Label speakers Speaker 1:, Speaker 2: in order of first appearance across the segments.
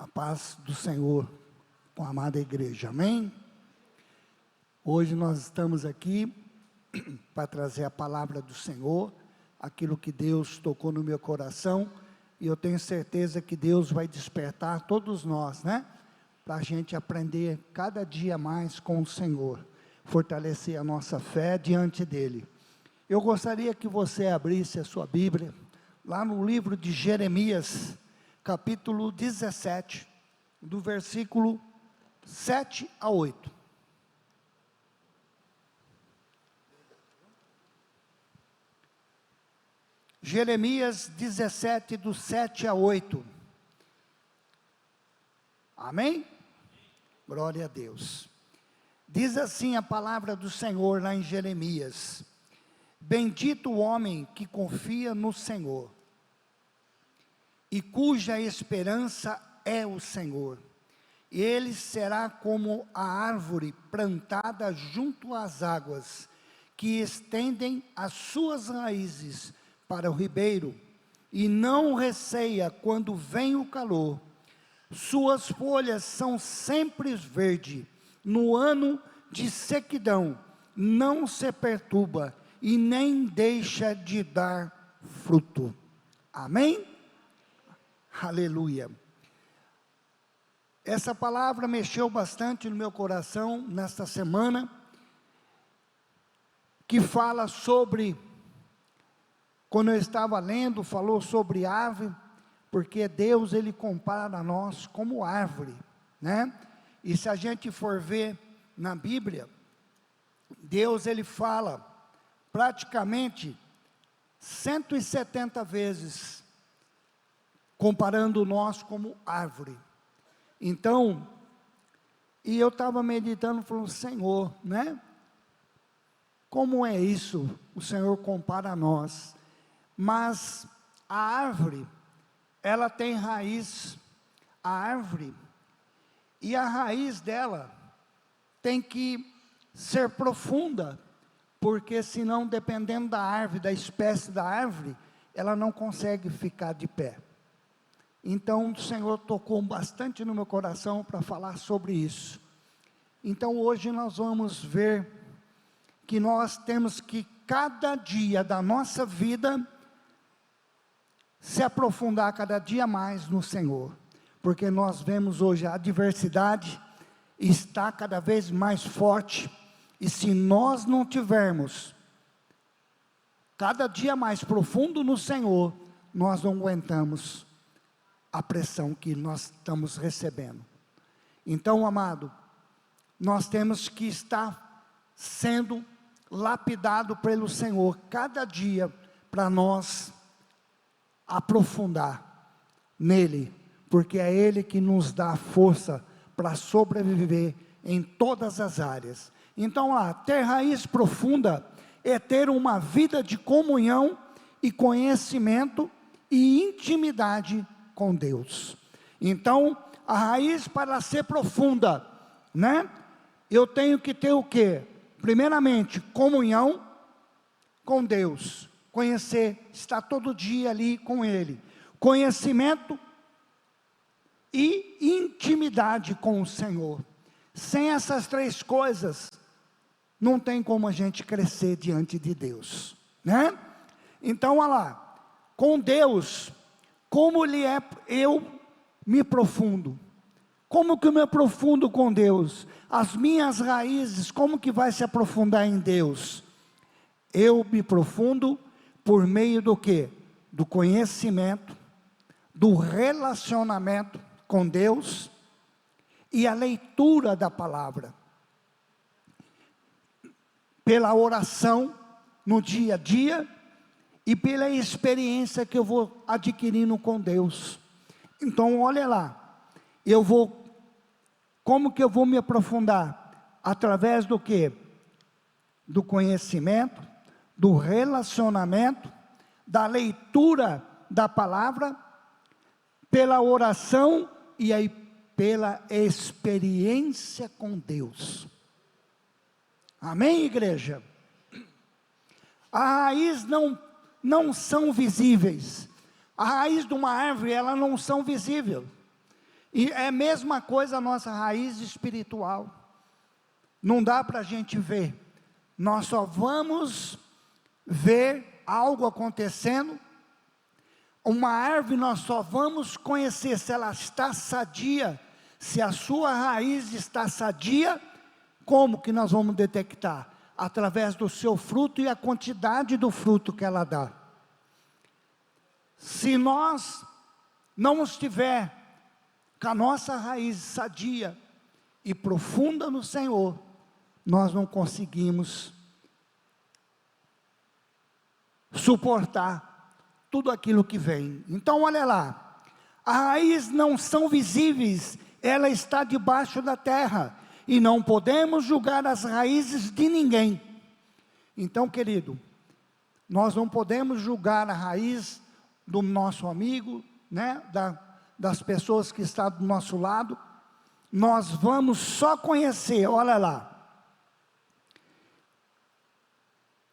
Speaker 1: A paz do Senhor com a amada igreja, amém? Hoje nós estamos aqui para trazer a palavra do Senhor, aquilo que Deus tocou no meu coração, e eu tenho certeza que Deus vai despertar todos nós, para a gente aprender cada dia mais com o Senhor, fortalecer a nossa fé diante dEle. Eu gostaria que você abrisse a sua Bíblia, lá no livro de Jeremias, capítulo 17, do versículo 7 a 8. Jeremias 17, do 7 a 8. Amém? Glória a Deus. Diz assim a palavra do Senhor lá em Jeremias: bendito o homem que confia no Senhor, e cuja esperança é o Senhor. Ele será como a árvore plantada junto às águas, que estendem as suas raízes para o ribeiro, e não receia quando vem o calor. Suas folhas são sempre verdes, no ano de sequidão não se perturba, e nem deixa de dar fruto. Amém? Aleluia. Essa palavra mexeu bastante no meu coração nesta semana, que fala sobre, quando eu estava lendo, falou sobre árvore, porque Deus, Ele compara nós como árvore, E se a gente for ver na Bíblia, Deus, Ele fala praticamente 170 vezes, comparando nós como árvore. Então, e eu estava meditando, falando, Senhor, como é isso? O Senhor compara nós. Mas a árvore, ela tem raiz, a árvore, e a raiz dela tem que ser profunda, porque senão, dependendo da árvore, da espécie da árvore, ela não consegue ficar de pé. Então o Senhor tocou bastante no meu coração para falar sobre isso. Então hoje nós vamos ver que nós temos que cada dia da nossa vida se aprofundar cada dia mais no Senhor, porque nós vemos hoje a adversidade está cada vez mais forte, e se nós não tivermos cada dia mais profundo no Senhor, nós não aguentamos a pressão que nós estamos recebendo. Então, amado, nós temos que estar sendo lapidado pelo Senhor cada dia, para nós aprofundar nele, porque é Ele que nos dá força para sobreviver em todas as áreas. Então, ter raiz profunda é ter uma vida de comunhão e conhecimento e intimidade com Deus. Então, a raiz, para ser profunda, eu tenho que ter o quê? Primeiramente, comunhão com Deus, conhecer, estar todo dia ali com Ele, conhecimento e intimidade com o Senhor. Sem essas três coisas, não tem como a gente crescer diante de Deus, Então, olha lá, com Deus, como eu me aprofundo? Como que eu me aprofundo com Deus? As minhas raízes, como que vai se aprofundar em Deus? Eu me aprofundo por meio do quê? Do conhecimento, do relacionamento com Deus, e a leitura da palavra, pela oração no dia a dia, e pela experiência que eu vou adquirindo com Deus. Então, olha lá, como que eu vou me aprofundar? Através do quê? Do conhecimento, do relacionamento, da leitura da palavra, pela oração, e aí pela experiência com Deus. Amém, igreja? A raiz não são visíveis. A raiz de uma árvore, ela não são visíveis. E é a mesma coisa a nossa raiz espiritual. Não dá para a gente ver. Nós só vamos ver algo acontecendo. Uma árvore nós só vamos conhecer se ela está sadia, se a sua raiz está sadia. Como que nós vamos detectar? Através do seu fruto e a quantidade do fruto que ela dá. Se nós não estiver com a nossa raiz sadia e profunda no Senhor, nós não conseguimos suportar tudo aquilo que vem. Então olha lá, as raízes não são visíveis, ela está debaixo da terra, e não podemos julgar as raízes de ninguém. Então, querido, nós não podemos julgar a raiz do nosso amigo, né, das pessoas que estão do nosso lado. Nós vamos só conhecer, olha lá,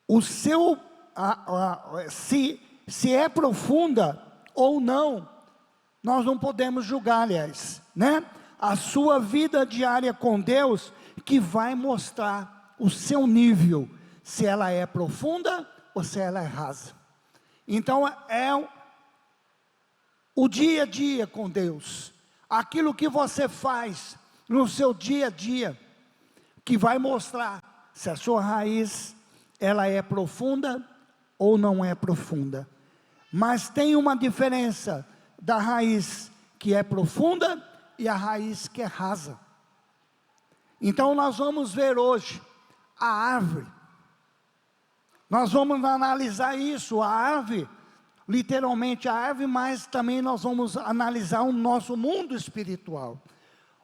Speaker 1: o seu, se é profunda ou não, nós não podemos julgar, aliás, né? A sua vida diária com Deus, que vai mostrar o seu nível, se ela é profunda ou se ela é rasa. Então é o dia a dia com Deus, aquilo que você faz no seu dia a dia, que vai mostrar se a sua raiz, ela é profunda ou não é profunda. Mas tem uma diferença da raiz que é profunda e a raiz que é rasa. Então nós vamos ver hoje a árvore. Nós vamos analisar isso, a árvore, literalmente a árvore, mas também nós vamos analisar o nosso mundo espiritual.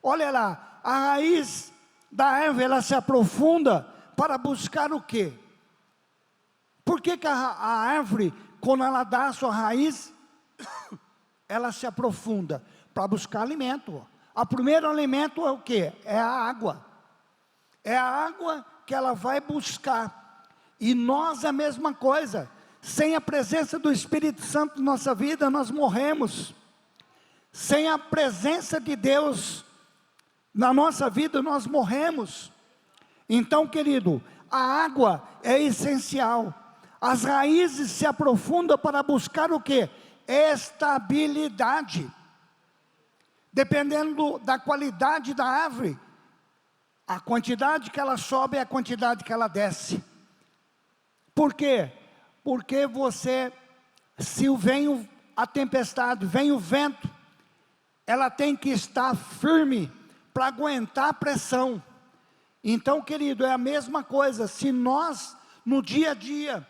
Speaker 1: Olha lá, a raiz da árvore, ela se aprofunda para buscar o quê? Por que a árvore, quando ela dá a sua raiz, ela se aprofunda? Para buscar alimento. O primeiro alimento é o quê? É a água. É a água que ela vai buscar. E nós a mesma coisa. Sem a presença do Espírito Santo na nossa vida, nós morremos. Sem a presença de Deus na nossa vida, nós morremos. Então, querido, a água é essencial. As raízes se aprofundam para buscar o quê? Estabilidade. Dependendo da qualidade da árvore, a quantidade que ela sobe é a quantidade que ela desce. Por quê? Porque se vem a tempestade, vem o vento, ela tem que estar firme para aguentar a pressão. Então, querido, é a mesma coisa. Se nós, no dia a dia,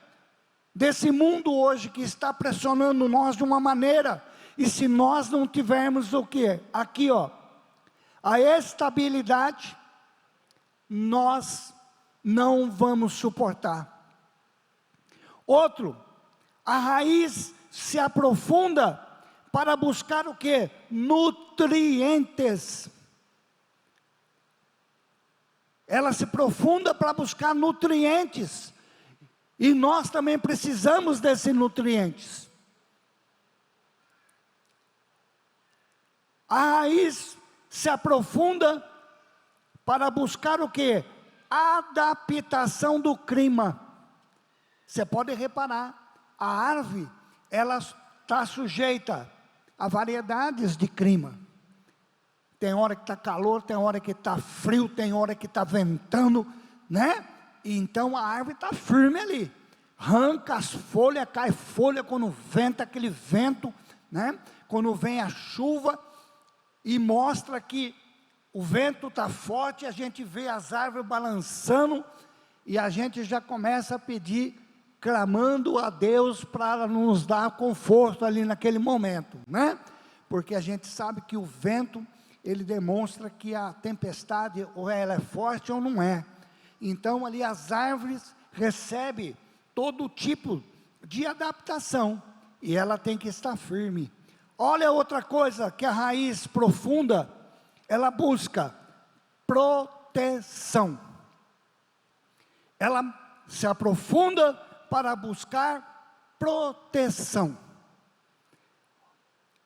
Speaker 1: desse mundo hoje que está pressionando nós de uma maneira, e se nós não tivermos o quê? Aqui ó, a estabilidade, nós não vamos suportar. Outro, a raiz se aprofunda para buscar o quê? Nutrientes. Ela se aprofunda para buscar nutrientes. E nós também precisamos desses nutrientes. A raiz se aprofunda para buscar o quê? Adaptação do clima. Você pode reparar, a árvore, ela está sujeita a variedades de clima. Tem hora que está calor, tem hora que está frio, tem hora que está ventando, né? Então a árvore está firme ali. Arranca as folhas, cai folha quando venta aquele vento, né? Quando vem a chuva, e mostra que o vento está forte, a gente vê as árvores balançando, e a gente já começa a pedir, clamando a Deus para nos dar conforto ali naquele momento, né? Porque a gente sabe que o vento, ele demonstra que a tempestade, ou ela é forte ou não é. Então ali as árvores recebem todo tipo de adaptação, e ela tem que estar firme. Olha outra coisa que a raiz profunda, ela busca proteção. Ela se aprofunda para buscar proteção.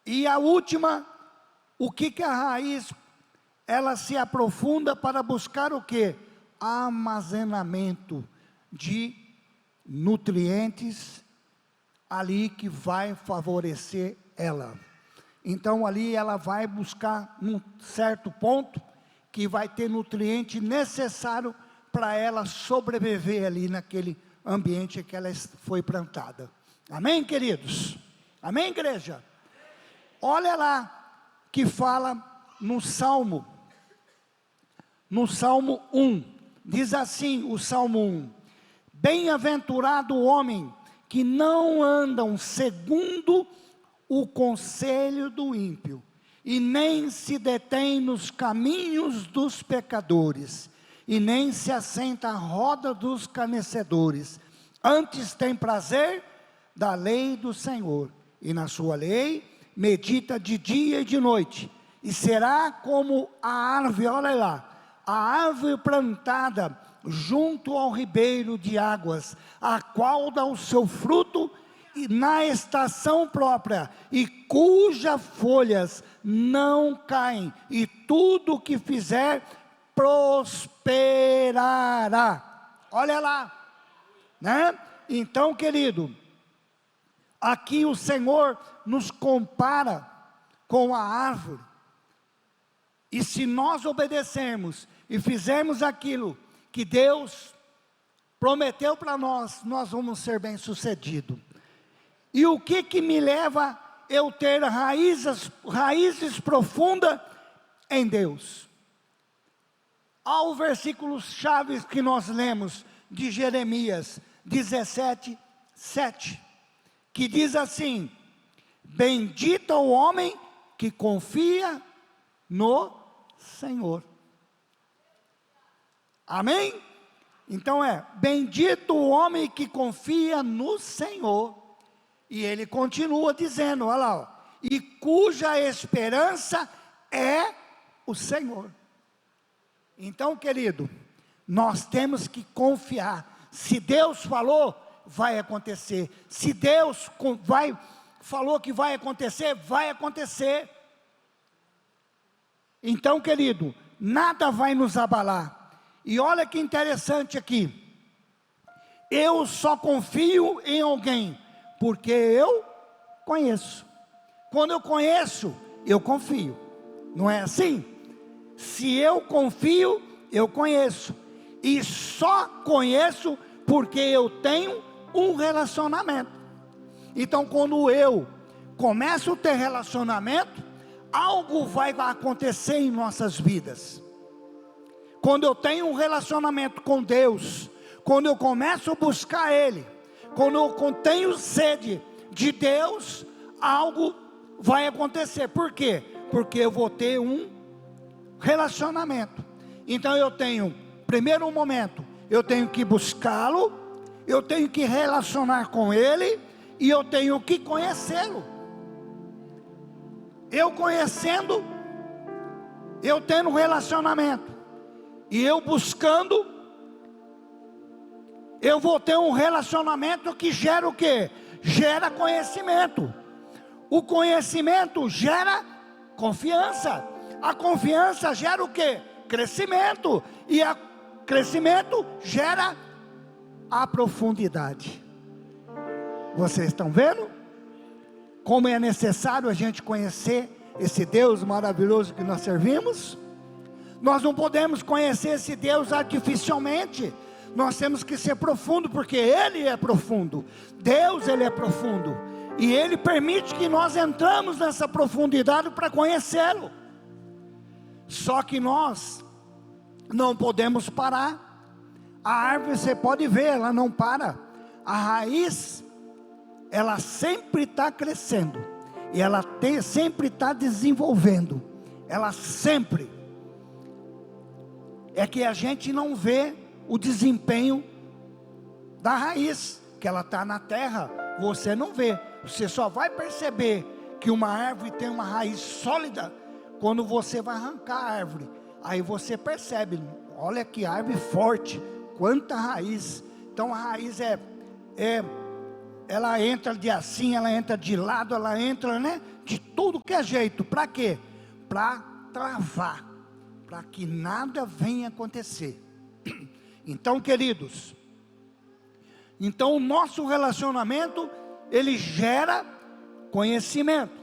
Speaker 1: E a última, O que a raiz, ela se aprofunda para buscar o quê? Armazenamento de nutrientes ali que vai favorecer ela. Então ali ela vai buscar num certo ponto que vai ter nutriente necessário para ela sobreviver ali naquele ambiente que ela foi plantada. Amém, queridos? Amém, igreja? Olha lá que fala no Salmo 1, diz assim o Salmo 1: bem-aventurado o homem que não andam segundo o conselho do ímpio, e nem se detém nos caminhos dos pecadores, e nem se assenta à roda dos escarnecedores. Antes tem prazer da lei do Senhor, e na sua lei medita de dia e de noite, e será como a árvore, olha lá, a árvore plantada junto ao ribeiro de águas, a qual dá o seu fruto e na estação própria, e cujas folhas não caem, e tudo o que fizer prosperará. Olha lá, né? Então, querido, aqui o Senhor nos compara com a árvore, e se nós obedecermos e fizermos aquilo que Deus prometeu para nós, nós vamos ser bem-sucedidos. E o que me leva eu ter raízes profundas em Deus? Ao versículo chave que nós lemos de Jeremias 17, 7, que diz assim: bendito o homem que confia no Senhor. Amém? Então bendito o homem que confia no Senhor. E ele continua dizendo, olha lá, ó, e cuja esperança é o Senhor. Então, querido, nós temos que confiar. Se Deus falou, vai acontecer. Se Deus falou que vai acontecer, vai acontecer. Então, querido, nada vai nos abalar. E olha que interessante aqui, eu só confio em alguém porque eu conheço. Quando eu conheço, eu confio. Não é assim? Se eu confio, eu conheço. E só conheço porque eu tenho um relacionamento. Então, quando eu começo a ter relacionamento, algo vai acontecer em nossas vidas. Quando eu tenho um relacionamento com Deus, quando eu começo a buscar Ele, quando eu tenho sede de Deus, algo vai acontecer. Por quê? Porque eu vou ter um relacionamento. Então eu tenho, primeiro momento, eu tenho que buscá-lo, eu tenho que relacionar com Ele, e eu tenho que conhecê-lo. Eu conhecendo, eu tendo um relacionamento, e eu buscando, eu vou ter um relacionamento que gera o quê? Gera conhecimento. O conhecimento gera confiança. A confiança gera o quê? Crescimento. E o crescimento gera a profundidade. Vocês estão vendo? Como é necessário a gente conhecer esse Deus maravilhoso que nós servimos? Nós não podemos conhecer esse Deus artificialmente. Nós temos que ser profundo, porque Ele é profundo. Deus, Ele é profundo. E Ele permite que nós entramos nessa profundidade para conhecê-lo. Só que nós não podemos parar. A árvore, você pode ver, ela não para. A raiz, ela sempre está crescendo. E ela sempre está desenvolvendo. Ela sempre. É que a gente não vê o desempenho da raiz, que ela está na terra, você não vê. Você só vai perceber que uma árvore tem uma raiz sólida quando você vai arrancar a árvore. Aí você percebe, olha que árvore forte, quanta raiz. Então a raiz ela entra de assim, ela entra de lado, ela entra, né, de tudo que é jeito. Para quê? para travar, para que nada venha acontecer. Então, queridos, então o nosso relacionamento, ele gera conhecimento,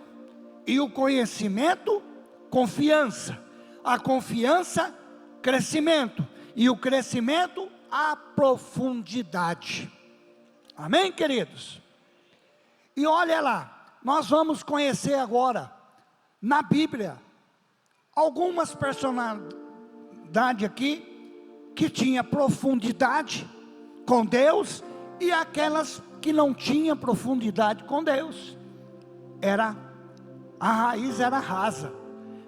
Speaker 1: e o conhecimento, confiança, a confiança, crescimento, e o crescimento, a profundidade. Amém, queridos? E olha lá, nós vamos conhecer agora, na Bíblia, algumas personalidades aqui, que tinha profundidade com Deus, e aquelas que não tinham profundidade com Deus. A raiz era rasa,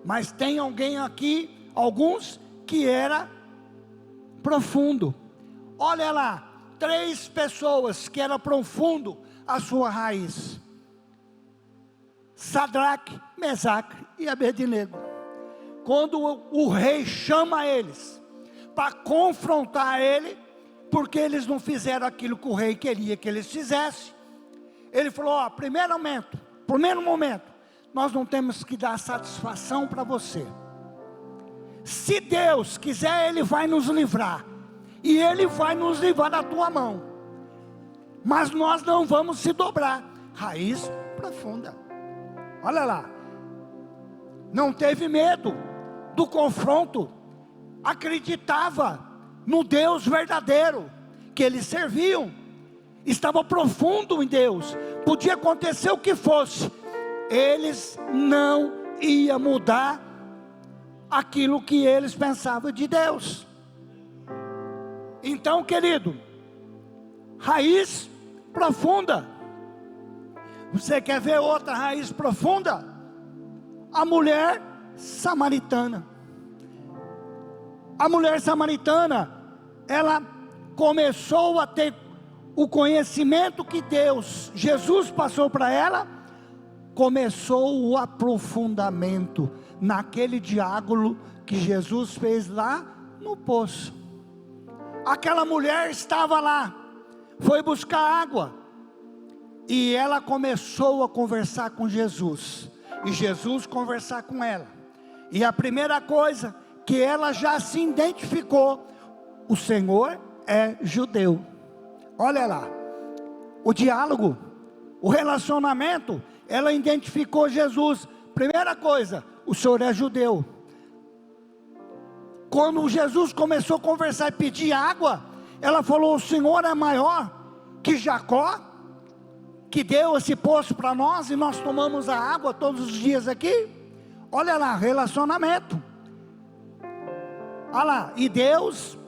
Speaker 1: mas tem alguém aqui, alguns, que era profundo. Olha lá, 3 pessoas que era profundo a sua raiz: Sadraque, Mesaque e Abednego. Quando o rei chama eles para confrontar ele, porque eles não fizeram aquilo que o rei queria que eles fizessem, ele falou: primeiro momento, nós não temos que dar satisfação para você. Se Deus quiser, Ele vai nos livrar, e Ele vai nos livrar da tua mão, mas nós não vamos se dobrar. Raiz profunda. Olha lá, não teve medo do confronto, acreditava no Deus verdadeiro que eles serviam, estava profundo em Deus, podia acontecer o que fosse, eles não iam mudar aquilo que eles pensavam de Deus. Então, querido, raiz profunda. Você quer ver outra raiz profunda? A mulher samaritana. A mulher samaritana, ela começou a ter o conhecimento que Jesus passou para ela. Começou o aprofundamento naquele diálogo que Jesus fez lá no poço. Aquela mulher estava lá, foi buscar água, e ela começou a conversar com Jesus, e Jesus conversar com ela. E a primeira coisa que ela já se identificou: o Senhor é judeu. Olha lá, o diálogo, o relacionamento, ela identificou Jesus. Primeira coisa, o Senhor é judeu. Quando Jesus começou a conversar e pedir água, ela falou: o Senhor é maior que Jacó, que deu esse poço para nós, e nós tomamos a água todos os dias aqui. Olha lá, relacionamento. Olha lá, e Deus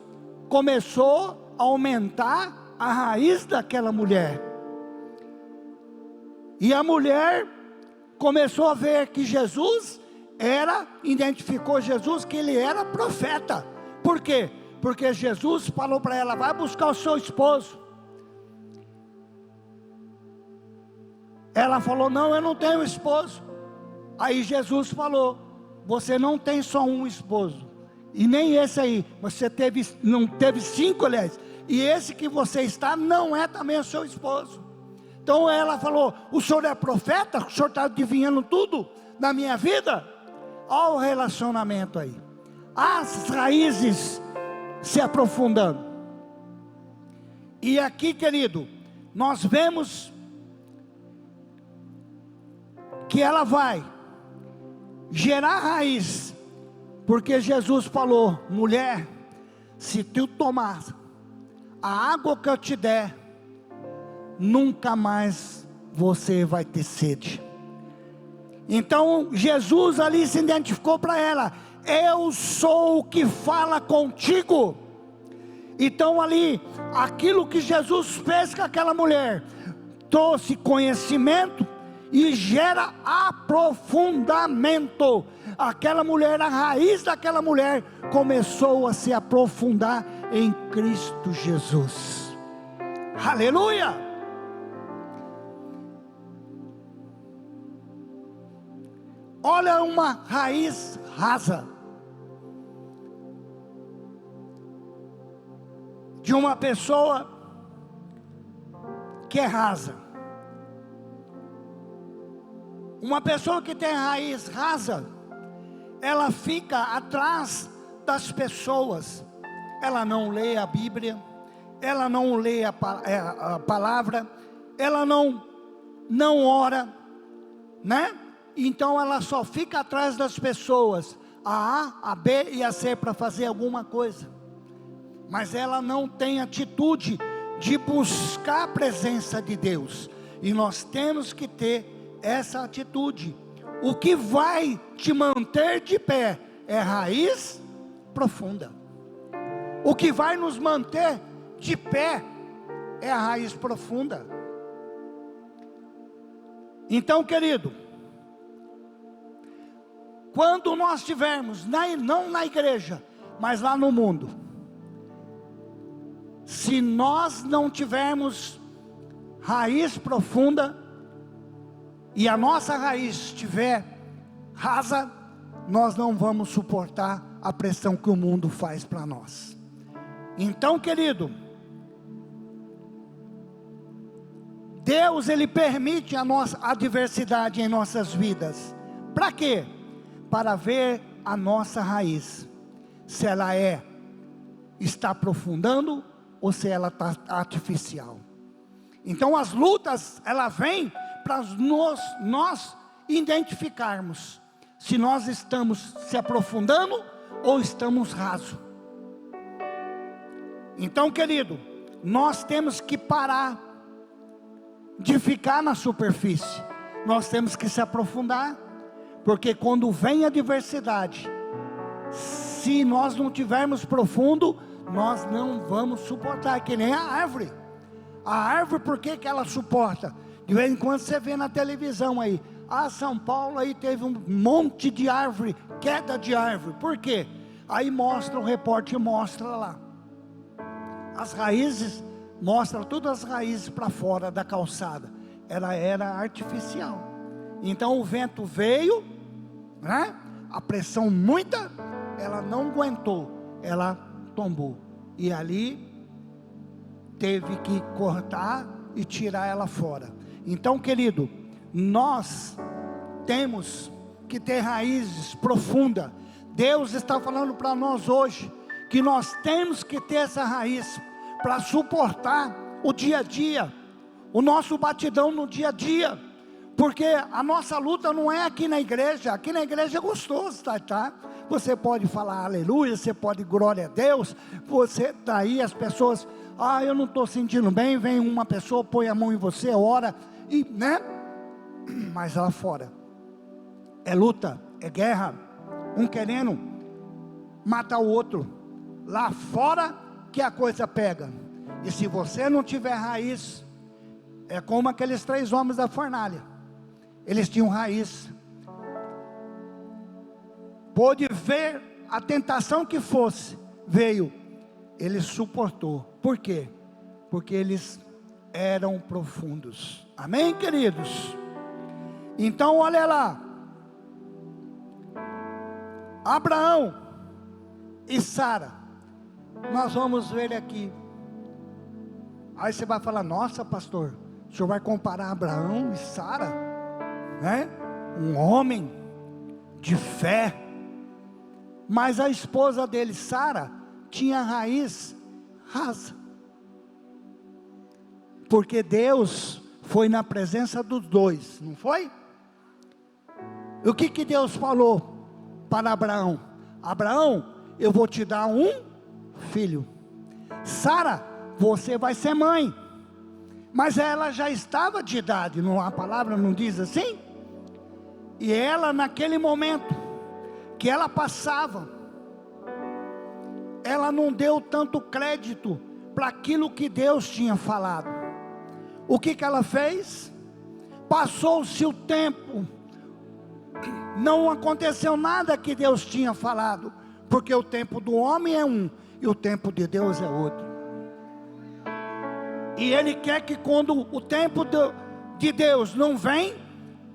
Speaker 1: começou a aumentar a raiz daquela mulher, e a mulher começou a ver que Jesus identificou Jesus, que ele era profeta. Por quê? Porque Jesus falou para ela: vai buscar o seu esposo. Ela falou: não, eu não tenho esposo. Aí Jesus falou: você não tem só um esposo, e nem esse aí, você não teve 5, aliás, e esse que você está não é também o seu esposo. Então ela falou: o senhor é profeta? O senhor está adivinhando tudo na minha vida? Olha o relacionamento aí, as raízes se aprofundando. E aqui, querido, nós vemos que ela vai gerar raiz, porque Jesus falou: mulher, se tu tomar a água que eu te der, nunca mais você vai ter sede. Então Jesus ali se identificou para ela: eu sou o que fala contigo. Então ali, aquilo que Jesus fez com aquela mulher, trouxe conhecimento e gera aprofundamento. Aquela mulher, a raiz daquela mulher começou a se aprofundar em Cristo Jesus. Aleluia! Olha uma raiz rasa de uma pessoa que é rasa. Uma pessoa que tem raiz rasa, ela fica atrás das pessoas. Ela não lê a Bíblia, ela não lê a palavra, ela não ora, né? Então ela só fica atrás das pessoas, a A, B e a C, para fazer alguma coisa. Mas ela não tem atitude de buscar a presença de Deus. E nós temos que ter essa atitude. O que vai te manter de pé é raiz profunda. O que vai nos manter de pé é a raiz profunda. Então, querido, quando nós estivermos, não na igreja, mas lá no mundo, se nós não tivermos raiz profunda, e a nossa raiz estiver rasa, nós não vamos suportar a pressão que o mundo faz para nós. Então, querido, Deus, Ele permite a adversidade em nossas vidas. Para quê? Para ver a nossa raiz, se ela está aprofundando, ou se ela está artificial. Então as lutas, ela vem para nós identificarmos, se nós estamos se aprofundando, ou estamos rasos. Então, querido, nós temos que parar de ficar na superfície, nós temos que se aprofundar, porque quando vem a adversidade, se nós não tivermos profundo, nós não vamos suportar, que nem a árvore. A árvore, por que ela suporta? De vez em quando você vê na televisão aí, São Paulo aí teve um monte de árvore, queda de árvore, por quê? Aí mostra, o repórter mostra lá, as raízes, mostra todas as raízes para fora da calçada, ela era artificial. Então o vento veio, né? A pressão muita, ela não aguentou, ela tombou, e ali teve que cortar e tirar ela fora. Então, querido, nós temos que ter raízes profundas. Deus está falando para nós hoje, que nós temos que ter essa raiz, para suportar o dia a dia, o nosso batidão no dia a dia, porque a nossa luta não é aqui na igreja é gostoso, tá? Você pode falar aleluia, você pode glória a Deus, você está aí, as pessoas, eu não estou sentindo bem, vem uma pessoa, põe a mão em você, ora, e, né? Mas lá fora, é luta, é guerra, um querendo matar o outro, lá fora que a coisa pega, e se você não tiver raiz, é como aqueles 3 homens da fornalha, eles tinham raiz, pôde ver a tentação que fosse, veio, ele suportou. Por quê? Porque eles eram profundos. Amém, queridos? Então olha lá, Abraão e Sara, nós vamos ver aqui. Aí você vai falar, nossa pastor, o senhor vai comparar Abraão e Sara, né? Um homem de fé, mas a esposa dele, Sara, tinha raiz rasa, porque Deus foi na presença dos dois, não foi? E o que Deus falou para Abraão? Abraão, eu vou te dar um filho. Sara, você vai ser mãe. Mas ela já estava de idade, a palavra não diz assim? E ela, naquele momento que ela passava, ela não deu tanto crédito para aquilo que Deus tinha falado. O que ela fez? Passou-se o tempo, não aconteceu nada que Deus tinha falado, porque o tempo do homem é um, e o tempo de Deus é outro. E Ele quer que quando o tempo de Deus não vem,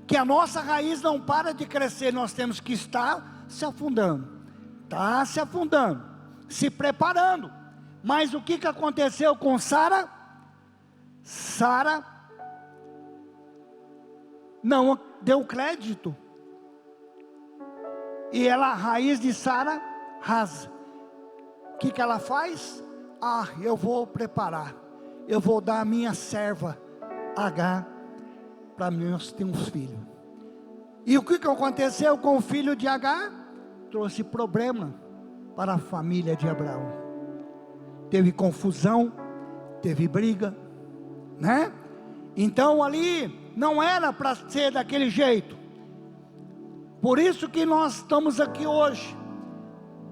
Speaker 1: que a nossa raiz não para de crescer, nós temos que estar se afundando, se preparando. Mas o que aconteceu com Sara? Sara não deu crédito. e ela, a raiz de Sara, rasa. O que ela faz? Eu vou preparar, eu vou dar a minha serva Agar, para nós ter uns filhos. E o que aconteceu com o filho de Agar? Trouxe problema para a família de Abraão. Teve confusão, teve briga, né? Então ali não era para ser daquele jeito. Por isso que nós estamos aqui hoje,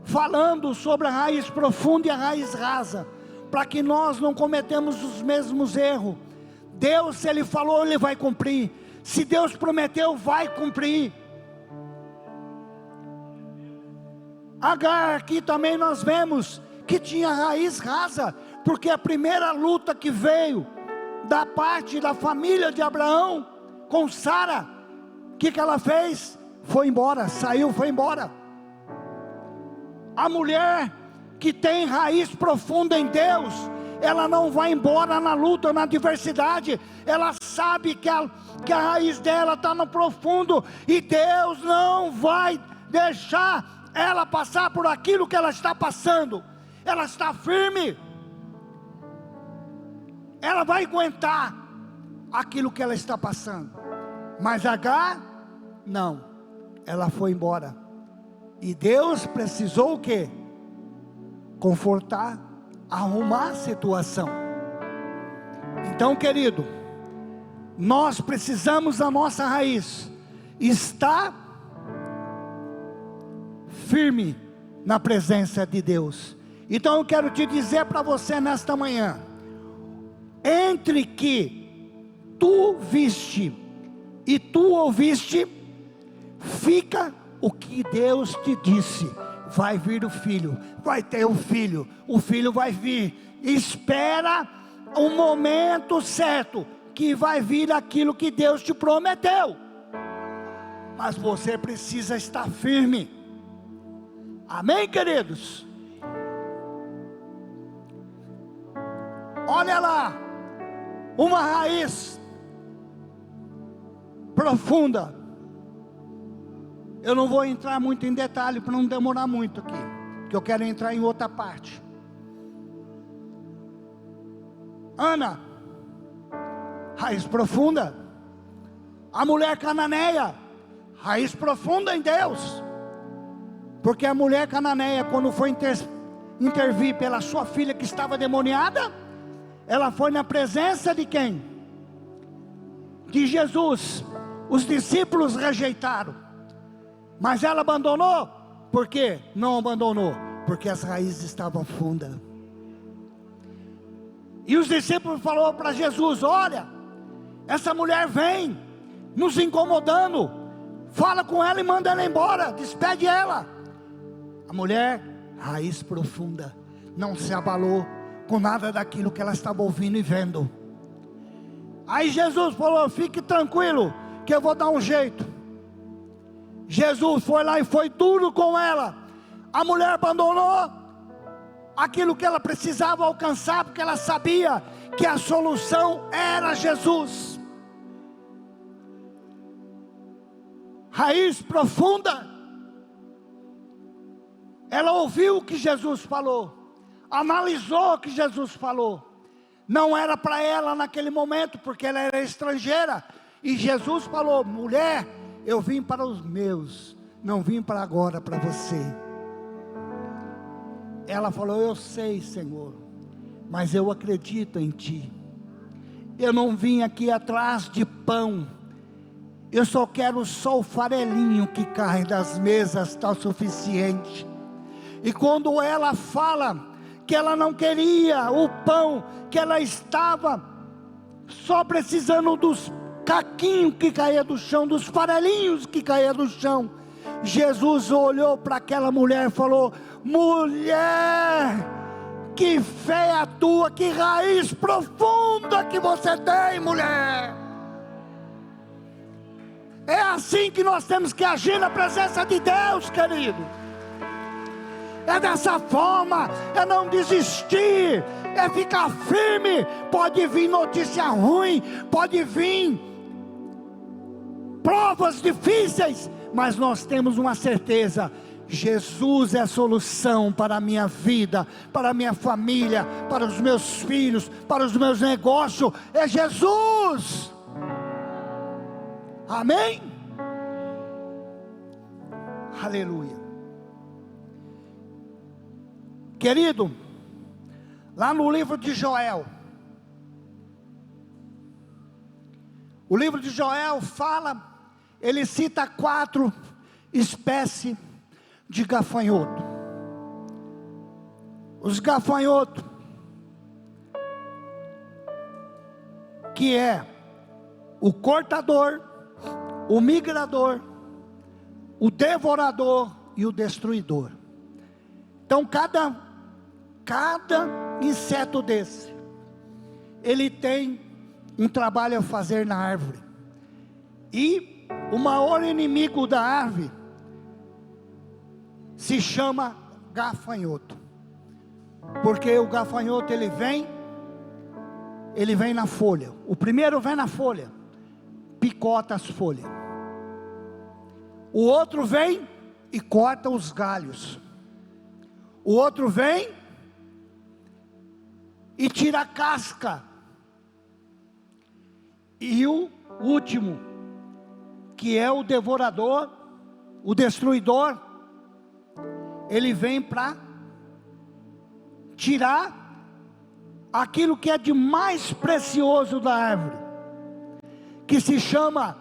Speaker 1: falando sobre a raiz profunda e a raiz rasa, para que nós não cometamos os mesmos erros. Deus, se Ele falou, Ele vai cumprir. Se Deus prometeu, vai cumprir. Agar, aqui também nós vemos que tinha raiz rasa, porque a primeira luta que veio da parte da família de Abraão com Sara, o que ela fez? Foi embora, saiu, foi embora. A mulher que tem raiz profunda em Deus, ela não vai embora na luta, na adversidade. Ela sabe que a raiz dela está no profundo, e Deus não vai deixar ela passar por aquilo que ela está passando. Ela está firme, ela vai aguentar aquilo que ela está passando. Mas Agar, não, ela foi embora. E Deus precisou o quê? Confortar, arrumar a situação. Então, querido, nós precisamos da nossa raiz estar firme na presença de Deus. Então eu quero te dizer para você nesta manhã, entre que tu viste e tu ouviste, fica o que Deus te disse. Vai vir o filho, vai ter o filho vai vir. Espera o momento certo, que vai vir aquilo que Deus te prometeu. Mas você precisa estar firme. Amém, queridos? Olha lá, uma raiz profunda. Eu não vou entrar muito em detalhe para não demorar muito aqui, porque eu quero entrar em outra parte. Ana, raiz profunda. A mulher cananeia, raiz profunda em Deus. Porque a mulher cananeia, quando foi intervir pela sua filha que estava demoniada, ela foi na presença de quem? De Jesus. Os discípulos rejeitaram, mas ela abandonou. Por quê? Não abandonou, porque as raízes estavam fundas. E os discípulos falaram para Jesus: olha, essa mulher vem nos incomodando, fala com ela e manda ela embora, despede ela. A mulher, raiz profunda, não se abalou com nada daquilo que ela estava ouvindo e vendo. Aí Jesus falou: fique tranquilo, que eu vou dar um jeito. Jesus foi lá e foi duro com ela. A mulher abandonou aquilo que ela precisava alcançar, porque ela sabia que a solução era Jesus. Raiz profunda. Ela ouviu o que Jesus falou, analisou o que Jesus falou. Não era para ela naquele momento, porque ela era estrangeira. E Jesus falou: mulher, eu vim para os meus, não vim para agora para você. Ela falou: eu sei, Senhor, mas eu acredito em ti. Eu não vim aqui atrás de pão, eu só quero só o farelinho que cai das mesas, está suficiente. E quando ela fala que ela não queria o pão, que ela estava só precisando dos caquinhos que caía do chão, dos farelinhos que caía do chão, Jesus olhou para aquela mulher e falou: mulher, que fé a tua, que raiz profunda que você tem, mulher. É assim que nós temos que agir na presença de Deus, querido. É dessa forma, é não desistir, é ficar firme. Pode vir notícia ruim, pode vir provas difíceis, mas nós temos uma certeza: Jesus é a solução para a minha vida, para a minha família, para os meus filhos, para os meus negócios. É Jesus. Amém? Aleluia. Querido, lá no livro de Joel, o livro de Joel fala, ele cita 4 espécies de gafanhoto. Os gafanhotos, que é o cortador, o migrador, o devorador e o destruidor. Então cada inseto desse, ele tem um trabalho a fazer na árvore. E o maior inimigo da árvore se chama gafanhoto. Porque o gafanhoto ele vem na folha. O primeiro vem na folha, picota as folhas. O outro vem e corta os galhos. O outro vem e tira a casca. E o último, que é o devorador, o destruidor, ele vem para tirar aquilo que é de mais precioso da árvore, que se chama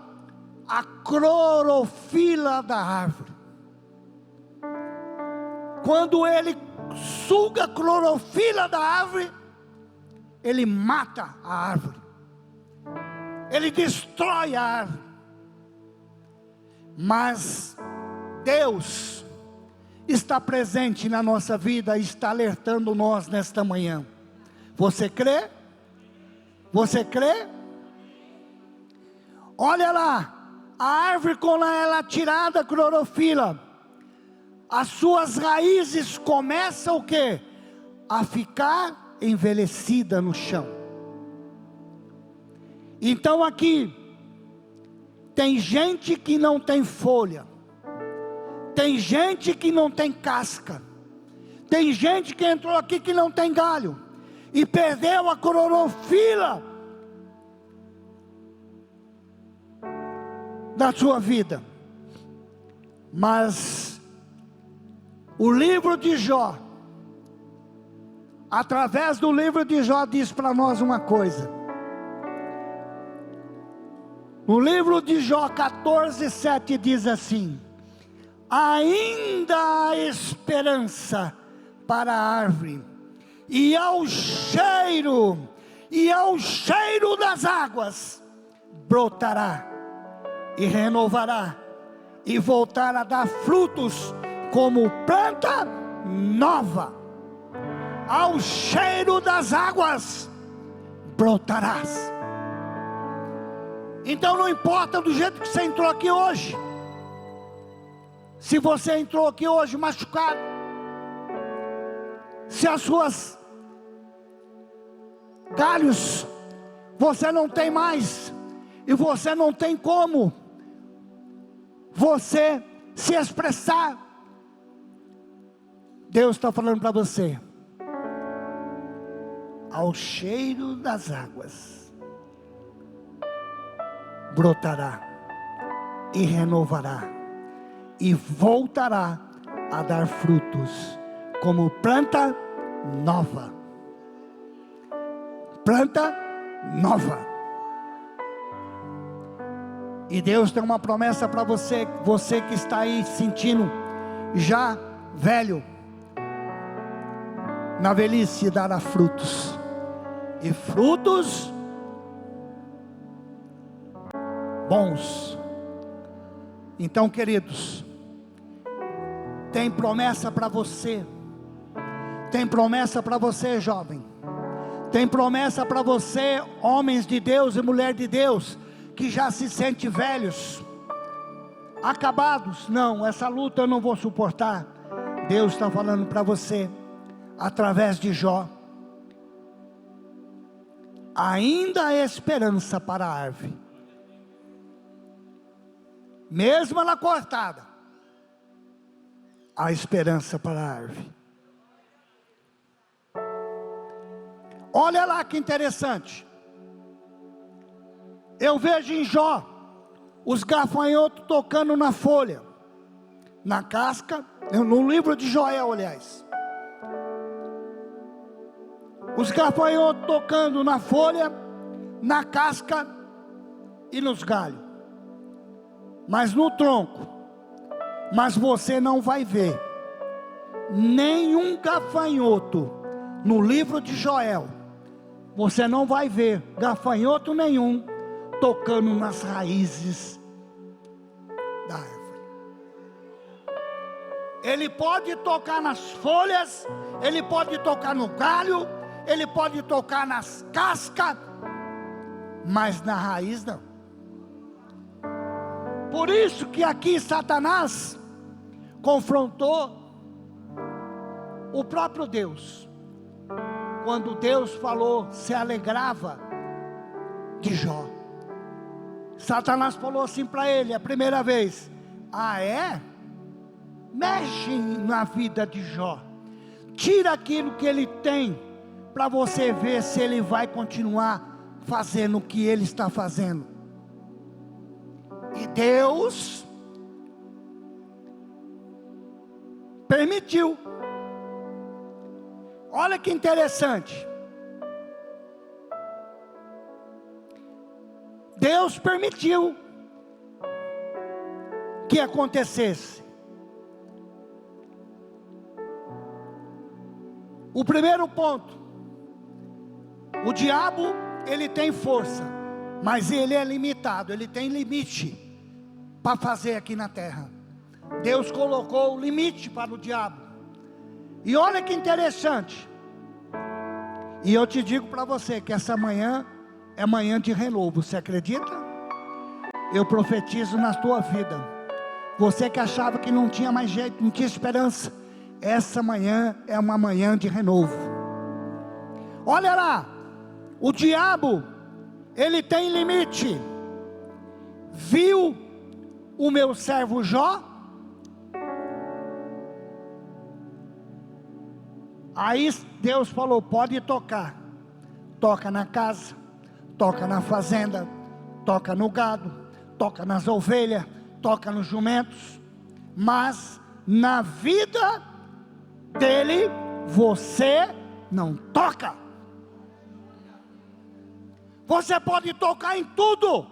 Speaker 1: a clorofila da árvore. Quando ele suga a clorofila da árvore, ele mata a árvore, ele destrói a árvore. Mas Deus está presente na nossa vida e está alertando nós nesta manhã. Você crê? Você crê? Olha lá, a árvore, quando ela é tirada a clorofila, as suas raízes começam o quê? A ficar envelhecida no chão. Então aqui tem gente que não tem folha, tem gente que não tem casca, tem gente que entrou aqui que não tem galho e perdeu a clorofila da sua vida. Mas o livro de Jó, através do livro de Jó, diz para nós uma coisa. No livro de Jó 14:7 diz assim: ainda há esperança para a árvore, e ao cheiro das águas brotará e renovará, e voltará a dar frutos como planta nova. Ao cheiro das águas brotarás. Então não importa do jeito que você entrou aqui hoje. Se você entrou aqui hoje machucado, se as suas galhos você não tem mais, e você não tem como você se expressar, Deus está falando para você: ao cheiro das águas brotará e renovará, e voltará a dar frutos como planta nova. Planta nova. E Deus tem uma promessa para você, você que está aí sentindo já velho, na velhice dará frutos, e frutos bons. Então, queridos, tem promessa para você, tem promessa para você, jovem, tem promessa para você, homens de Deus e mulher de Deus, que já se sente velhos, acabados. Não, essa luta eu não vou suportar. Deus está falando para você, através de Jó: ainda há esperança para a árvore. mesmo ela cortada, há esperança para a árvore. Olha lá que interessante. Eu vejo em Jó os gafanhotos tocando na folha, na casca, no livro de Joel, aliás. Os gafanhotos tocando na folha, na casca e nos galhos, mas no tronco. Mas você não vai ver nenhum gafanhoto no livro de Joel. Você não vai ver gafanhoto nenhum tocando nas raízes da árvore. Ele pode tocar nas folhas, ele pode tocar no galho, ele pode tocar nas cascas, mas na raiz não. Por isso que aqui Satanás confrontou o próprio Deus. Quando Deus falou, se alegrava de Jó. Satanás falou assim para ele a primeira vez: ah, é? Mexe na vida de Jó, tira aquilo que ele tem, para você ver se ele vai continuar fazendo o que ele está fazendo. E Deus permitiu. Olha que interessante. Deus permitiu que acontecesse. O primeiro ponto: o diabo, ele tem força, mas ele é limitado, ele tem limite para fazer aqui na terra. Deus colocou o limite para o diabo. E olha que interessante. E eu te digo para você que essa manhã é manhã de renovo. Você acredita? Eu profetizo na tua vida. Você que achava que não tinha mais jeito, não tinha esperança, essa manhã é uma manhã de renovo. Olha lá, o diabo, ele tem limite. Viu o meu servo Jó? Aí Deus falou: pode tocar. Toca na casa, toca na fazenda, toca no gado, toca nas ovelhas, toca nos jumentos, mas na vida dele você não toca. Você pode tocar em tudo,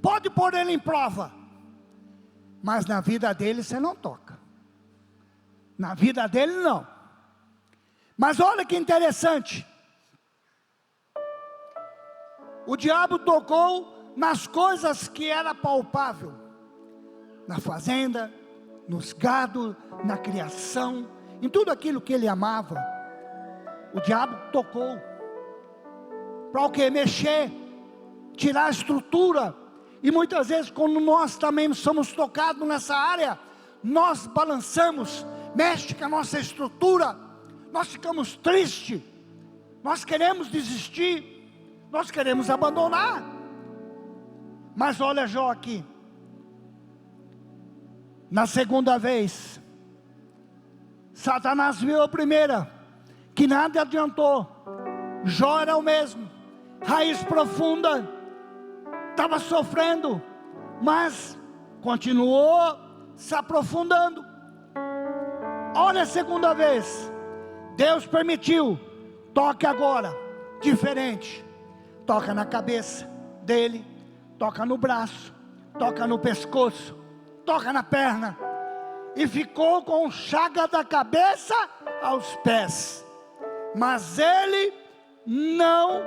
Speaker 1: pode pôr ele em prova, mas na vida dele você não toca. Na vida dele não. Mas olha que interessante. O diabo tocou nas coisas que era palpável, na fazenda, nos gados, na criação, em tudo aquilo que ele amava. O diabo tocou. Para o que? Mexer, tirar a estrutura. E muitas vezes, quando nós também somos tocados nessa área, nós balançamos, mexe com a nossa estrutura. Nós ficamos tristes, nós queremos desistir, nós queremos abandonar. Mas olha Jó aqui. Na segunda vez, Satanás viu a primeira, que nada adiantou. Jó era o mesmo, raiz profunda, estava sofrendo, mas continuou se aprofundando. Olha a segunda vez. Deus permitiu, toque agora, diferente. Toca na cabeça dele, toca no braço, toca no pescoço, toca na perna. E ficou com chaga da cabeça aos pés. Mas ele não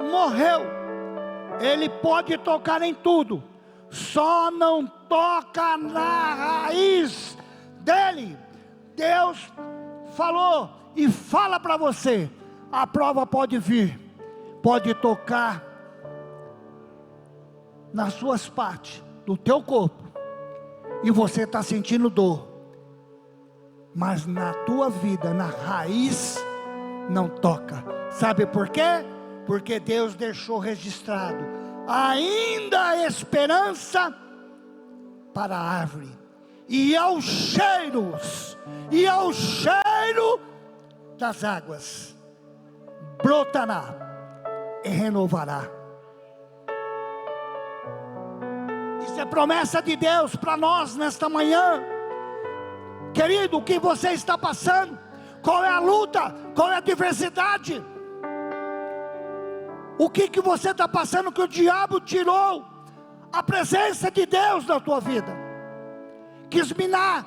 Speaker 1: morreu. Ele pode tocar em tudo, só não toca na raiz dele. Deus falou e fala para você: a prova pode vir, pode tocar nas suas partes do teu corpo, e você está sentindo dor, mas na tua vida, na raiz, não toca. Sabe por quê? Porque Deus deixou registrado: ainda há esperança para a árvore, e ao cheiro das águas, brotará e renovará. Isso é promessa de Deus para nós nesta manhã. Querido, o que você está passando? Qual é a luta? Qual é a adversidade? O que você está passando que o diabo tirou a presença de Deus na tua vida? Quis minar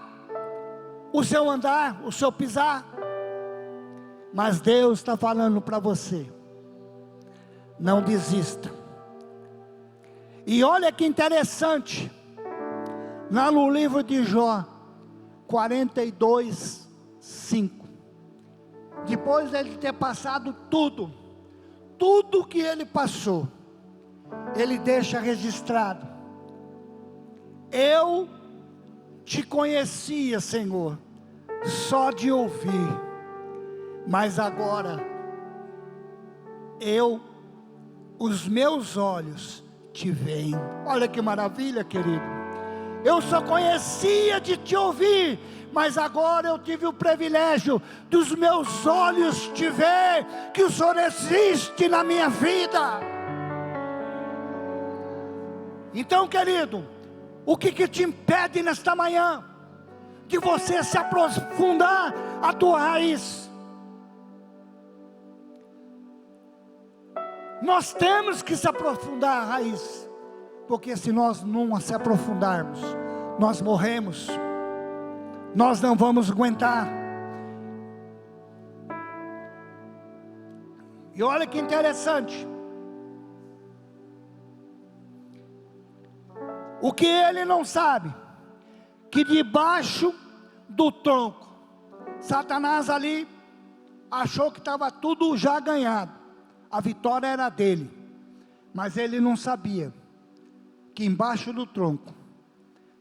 Speaker 1: o seu andar, o seu pisar. Mas Deus está falando para você: não desista. E olha que interessante, lá no livro de Jó 42, 5, depois de ele ter passado tudo que ele passou, ele deixa registrado: eu te conhecia, Senhor, só de ouvir, mas agora os meus olhos te veem. Olha que maravilha, querido. Eu só conhecia de te ouvir, mas agora eu tive o privilégio dos meus olhos te ver, que o Senhor existe na minha vida. Então, querido, o que te impede nesta manhã de você se aprofundar a tua raiz? Nós temos que se aprofundar a raiz, porque se nós não se aprofundarmos, nós morremos, nós não vamos aguentar. E olha que interessante, o que ele não sabe, que debaixo do tronco, Satanás ali achou que estava tudo já ganhado, a vitória era dele, mas ele não sabia que embaixo do tronco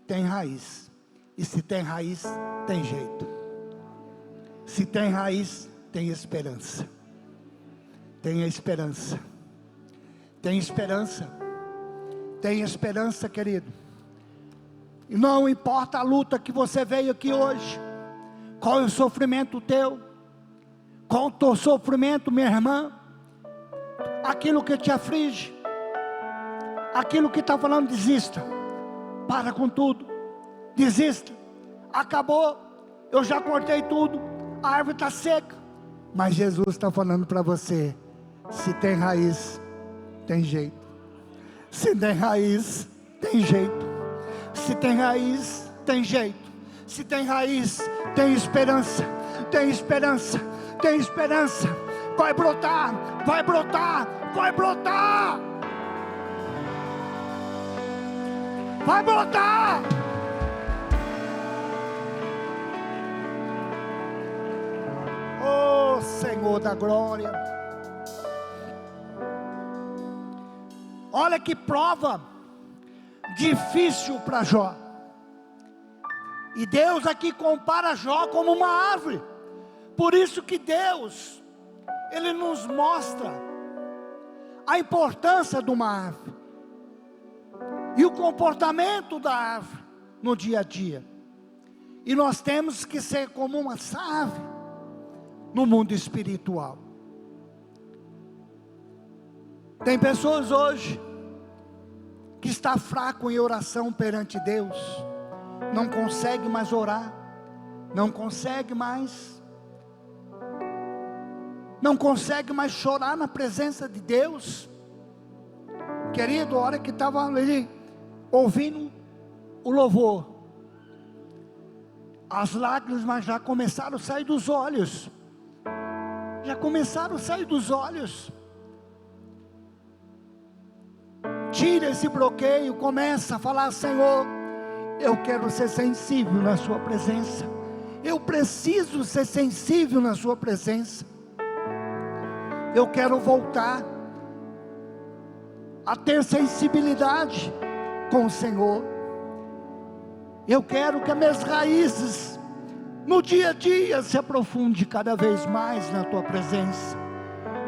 Speaker 1: tem raiz, e se tem raiz, tem jeito. Se tem raiz, tem esperança. Tenha esperança. Tem esperança. Tem esperança, querido. E não importa a luta que você veio aqui hoje, qual é o sofrimento teu, qual é o teu sofrimento, minha irmã, aquilo que te aflige, aquilo que está falando, desista, para com tudo, desista, acabou, eu já cortei tudo, a árvore está seca, mas Jesus está falando para você: se tem raiz, tem jeito. Se tem raiz, tem jeito. Se tem raiz, tem jeito. Se tem raiz, tem esperança. Tem esperança, tem esperança. Vai brotar, vai brotar, vai brotar. Vai brotar. Oh Senhor da glória. Olha que prova difícil para Jó. E Deus aqui compara Jó como uma árvore. Por isso que Deus, Ele nos mostra a importância de uma árvore e o comportamento da árvore no dia a dia. E nós temos que ser como uma árvore no mundo espiritual. Tem pessoas hoje que está fraco em oração perante Deus, não consegue mais orar, não consegue mais chorar na presença de Deus. Querido, a hora que estava ali ouvindo o louvor, as lágrimas já começaram a sair dos olhos, Tira esse bloqueio, começa a falar: Senhor, eu quero ser sensível na sua presença, eu preciso ser sensível na sua presença, eu quero voltar a ter sensibilidade com o Senhor, eu quero que as minhas raízes no dia a dia se aprofunde cada vez mais na tua presença,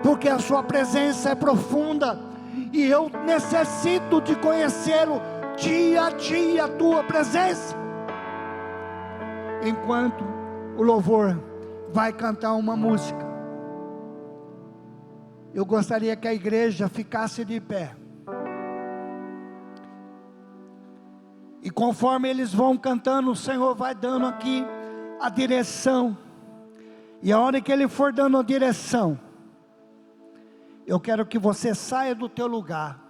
Speaker 1: porque a sua presença é profunda, e eu necessito de conhecê-lo dia a dia a tua presença. Enquanto o louvor vai cantar uma música, eu gostaria que a igreja ficasse de pé. E conforme eles vão cantando, o Senhor vai dando aqui a direção. E a hora que Ele for dando a direção, eu quero que você saia do teu lugar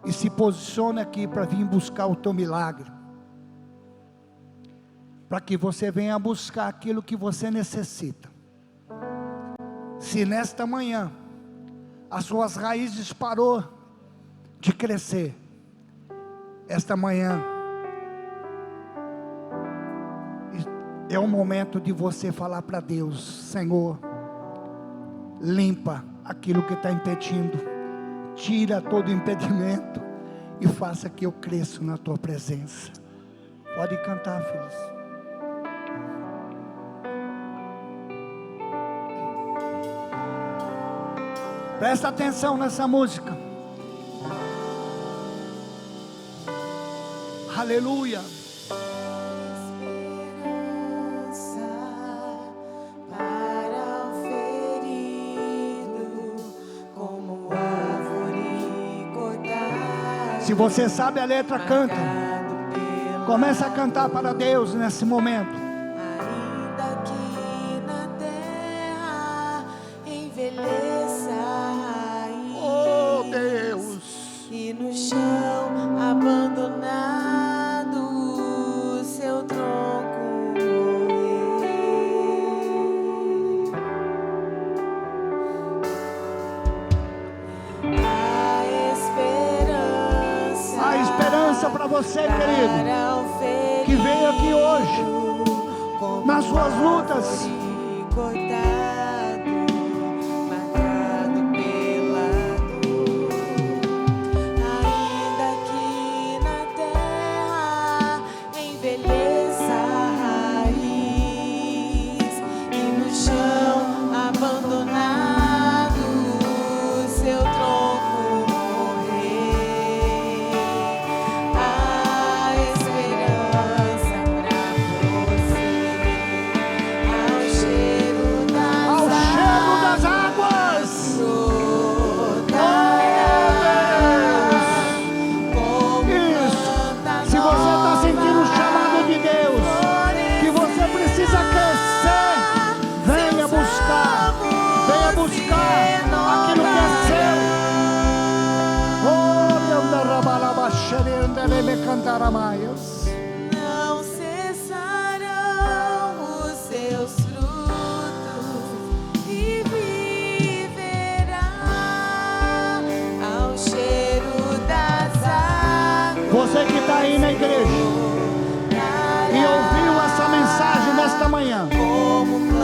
Speaker 1: e se posicione aqui para vir buscar o teu milagre. Para que você venha buscar aquilo que você necessita. Se nesta manhã as suas raízes parou de crescer, esta manhã é o momento de você falar para Deus: Senhor, limpa aquilo que está impedindo, tira todo impedimento e faça que eu cresça na tua presença. Pode cantar, filhos. Presta atenção nessa música. Aleluia.
Speaker 2: Esperança para o ferido, como árvore cortada.
Speaker 1: Se você sabe a letra, canta. Começa a cantar para Deus nesse momento.
Speaker 2: Ainda que na terra envelheça a raiz,
Speaker 1: Oh Deus.
Speaker 2: e no chão abandonado seu tronco morrer.
Speaker 1: A esperança para você, querido, que veio aqui hoje, nas suas lutas,
Speaker 2: cortado, marcado pela dor. Ainda que na terra envelheça a raiz, e no chão abandonado seu tronco morrer. A esperança pra você, ao cheiro das
Speaker 1: águas. Isso. Se você está sentindo o chamado de Deus, que você precisa crescer, venha buscar aquilo que é seu. Oh, Deus da rabalabacharenda, me cantaramaias.
Speaker 2: Não cessarão os seus frutos e viverá ao cheiro das águas.
Speaker 1: Você que está aí na igreja e ouviu essa mensagem nesta manhã,
Speaker 2: Como